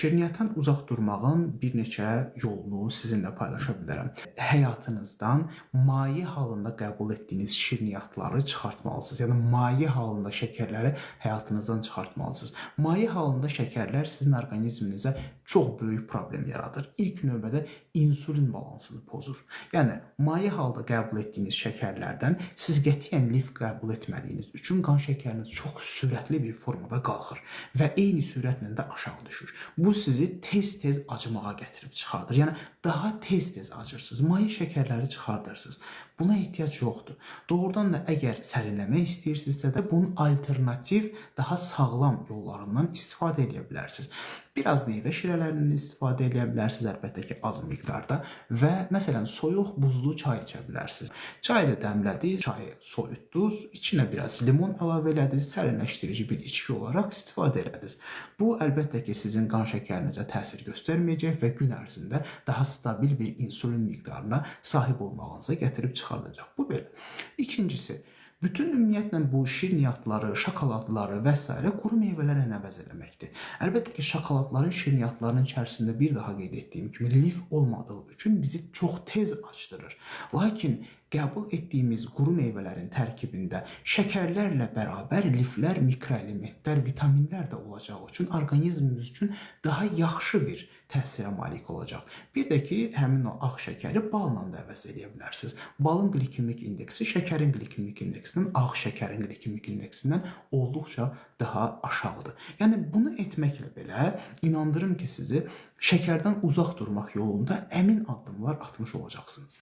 Şirniyyatdan uzaq durmağın bir neçə yolunu sizinlə paylaşa bilərəm. Həyatınızdan maye halında qəbul etdiyiniz şirniyyatları çıxartmalısınız. Yəni maye halında şəkərləri həyatınızdan çıxartmalısınız. Maye halında şəkərlər sizin orqanizminizə çox böyük problem yaradır. İlk növbədə insulin balansını pozur. Yəni maye halda qəbul etdiyiniz şəkərlərdən siz qətiyyən lif qəbul etmədiyiniz üçün qan şəkəriniz çox sürətli bir formada qalxır və eyni sürətlə də aşağı düşür. Bu sizi tez-tez acımağa gətirib çıxardır. Yəni daha tez-tez acırsınız. Maye şəkərləri çıxardırsınız. Buna ehtiyac yoxdur. Doğrudan da əgər sərinləmək istəyirsinizsə də bunun alternativ, daha sağlam yollarından istifadə edə bilərsiniz. Biraz meyvə şirələrindən istifadə edə bilərsiniz, əlbəttə ki, az miqdarda və məsələn soyuq buzlu çay içə bilərsiniz. Çayı dəmlədiniz, çayı soyutdunuz, içinə biraz limon əlavə elədiniz, sərinləşdirici bir içki olaraq istifadə elədiniz. Bu əlbəttə ki, sizin qan şəkərinizə təsir göstərməyəcək və gün ərzində daha stabil bir insulin miqdarına sahib olmağınıza gətirib çıxardacaq. Bu belə. İkincisi, bütün ümumiyyətlə bu şirniyyatları, şokoladları və s. quru meyvələrlə əvəz eləməkdir. Əlbəttə ki, şokoladların, şirniyyatların içərisində bir daha qeyd etdiyim kimi lif olmadığı üçün bizi çox tez açdırır. Lakin qəbul etdiyimiz quru meyvələrin tərkibində şəkərlərlə bərabər liflər, mikroelementlər, vitaminlər də olacağı üçün orqanizmimiz üçün daha yaxşı bir təsirə malik olacaq. Bir də ki, həmin o ağ şəkəri balla da əvəz edə bilərsiniz. Balın glikemik indeksi şəkərin glikemik indeksindən, ağ şəkərin glikemik indeksindən olduqca daha aşağıdır. Yəni bunu etməklə belə inandırım ki, sizi şəkərdən uzaq durmaq yolunda əmin addımlar atmış olacaqsınız.